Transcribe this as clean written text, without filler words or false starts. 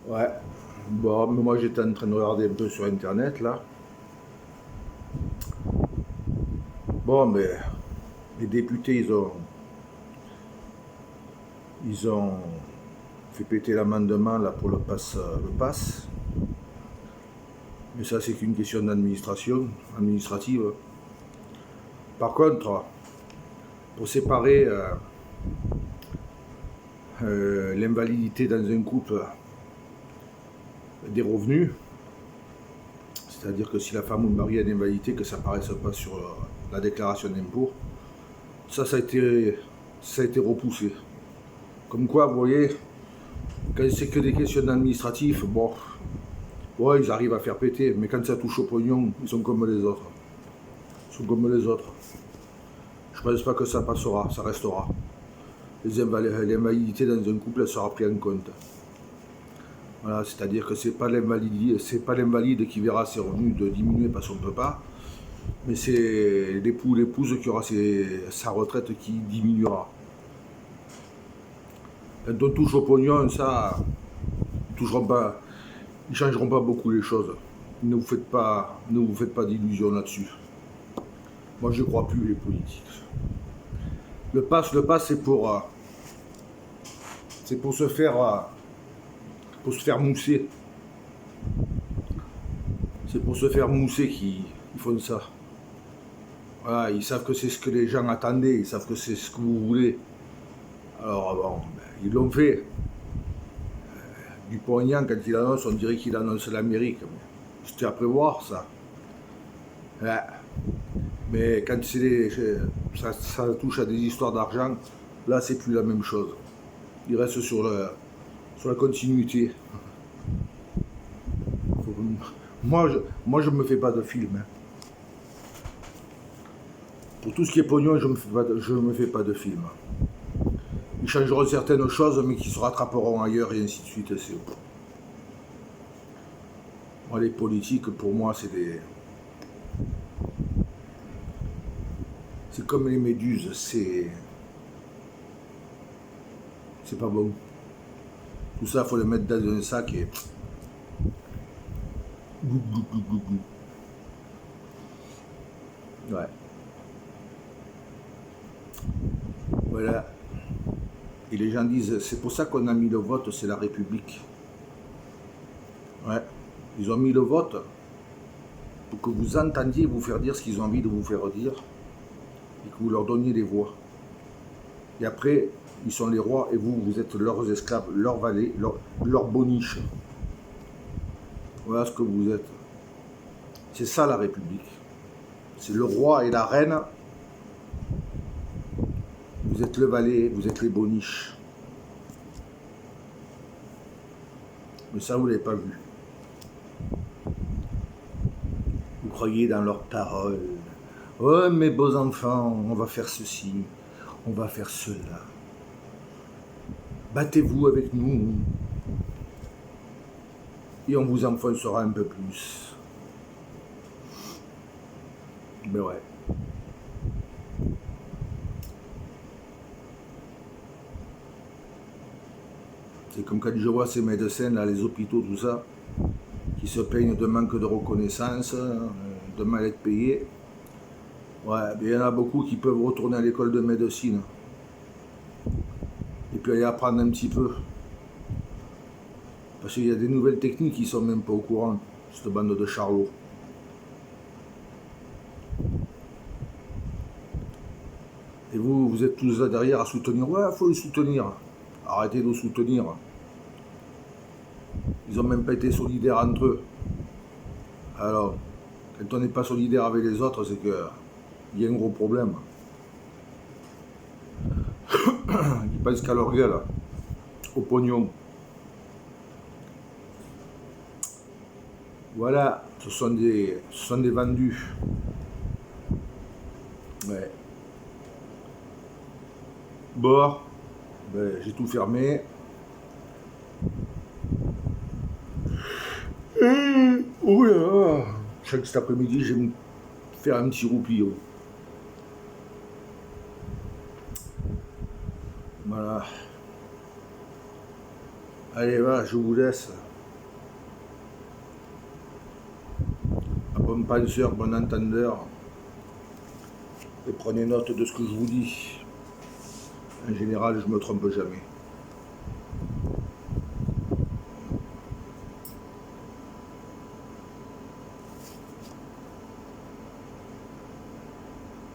Ouais. Bon, mais moi j'étais en train de regarder un peu sur internet là. Bon, mais les députés ils ont fait péter l'amendement là pour le pass. Mais ça c'est qu'une question d'administration, administrative. Par contre, pour séparer l'invalidité dans un couple des revenus, c'est-à-dire que si la femme ou le mari a une invalidité, que ça ne paraisse pas sur la déclaration d'impôt, ça a été repoussé. Comme quoi, vous voyez, quand c'est que des questions administratives, bon, ouais, ils arrivent à faire péter, mais quand ça touche au pognon, ils sont comme les autres. Ils sont comme les autres. Je pense pas que ça passera, ça restera. L'invalidité dans un couple, elle sera prise en compte. Voilà, c'est-à-dire que c'est pas l'invalide qui verra ses revenus de diminuer parce qu'on ne peut pas, mais c'est l'époux ou l'épouse qui aura sa retraite qui diminuera. Quand on touche au pognon, ça, ils ne changeront pas beaucoup les choses. Ne vous faites pas d'illusions là-dessus. Moi, je ne crois plus les politiques. Le pass, c'est pour se faire mousser. C'est pour se faire mousser qu'ils font ça. Voilà, ils savent que c'est ce que les gens attendaient, ils savent que c'est ce que vous voulez. Alors bon, ils l'ont fait. Dupont-Aignan, quand il annonce, on dirait qu'il annonce l'Amérique. C'était à prévoir, ça. Ouais. Mais quand ça touche à des histoires d'argent, là, c'est plus la même chose. Il reste sur la continuité. Moi, je me fais pas de film. Hein. Pour tout ce qui est pognon, je me fais pas de film. Ils changeront certaines choses, mais qui se rattraperont ailleurs, et ainsi de suite. Moi, les politiques, pour moi, c'est comme les méduses, c'est pas bon. Tout ça, il faut le mettre dans un sac et ouais. Voilà. Et les gens disent, c'est pour ça qu'on a mis le vote, c'est la République. Ouais. Ils ont mis le vote pour que vous entendiez vous faire dire ce qu'ils ont envie de vous faire dire et que vous leur donniez des voix. Et après, ils sont les rois et vous êtes leurs esclaves, leurs valets, leurs boniches. Voilà ce que vous êtes. C'est ça la République. C'est le roi et la reine. Vous êtes le valet, vous êtes les boniches. Mais ça, vous ne l'avez pas vu. Vous croyez dans leurs paroles. Oh, mes beaux enfants, on va faire ceci, on va faire cela. Battez-vous avec nous. Et on vous enfoncera un peu plus. Mais ouais. C'est comme quand je vois ces médecins, là, les hôpitaux, tout ça, qui se plaignent de manque de reconnaissance, de mal être payés. Ouais, mais il y en a beaucoup qui peuvent retourner à l'école de médecine. Et puis aller apprendre un petit peu. Parce qu'il y a des nouvelles techniques qui ne sont même pas au courant, cette bande de charlots. Et vous êtes tous là derrière à soutenir. Ouais, il faut les soutenir. Arrêtez de soutenir. Ils n'ont même pas été solidaires entre eux. Alors, quand on n'est pas solidaire avec les autres, c'est qu'il y a un gros problème. Ils pensent qu'à leur gueule, au pognon. Voilà, ce sont des vendus. Ouais. Bon, ben, j'ai tout fermé. Oh là là. Je sais que cet après-midi, je vais me faire un petit roupillon. Voilà. Allez, va, je vous laisse. bon penseur, bon entendeur, et prenez note de ce que je vous dis. En général, je ne me trompe jamais.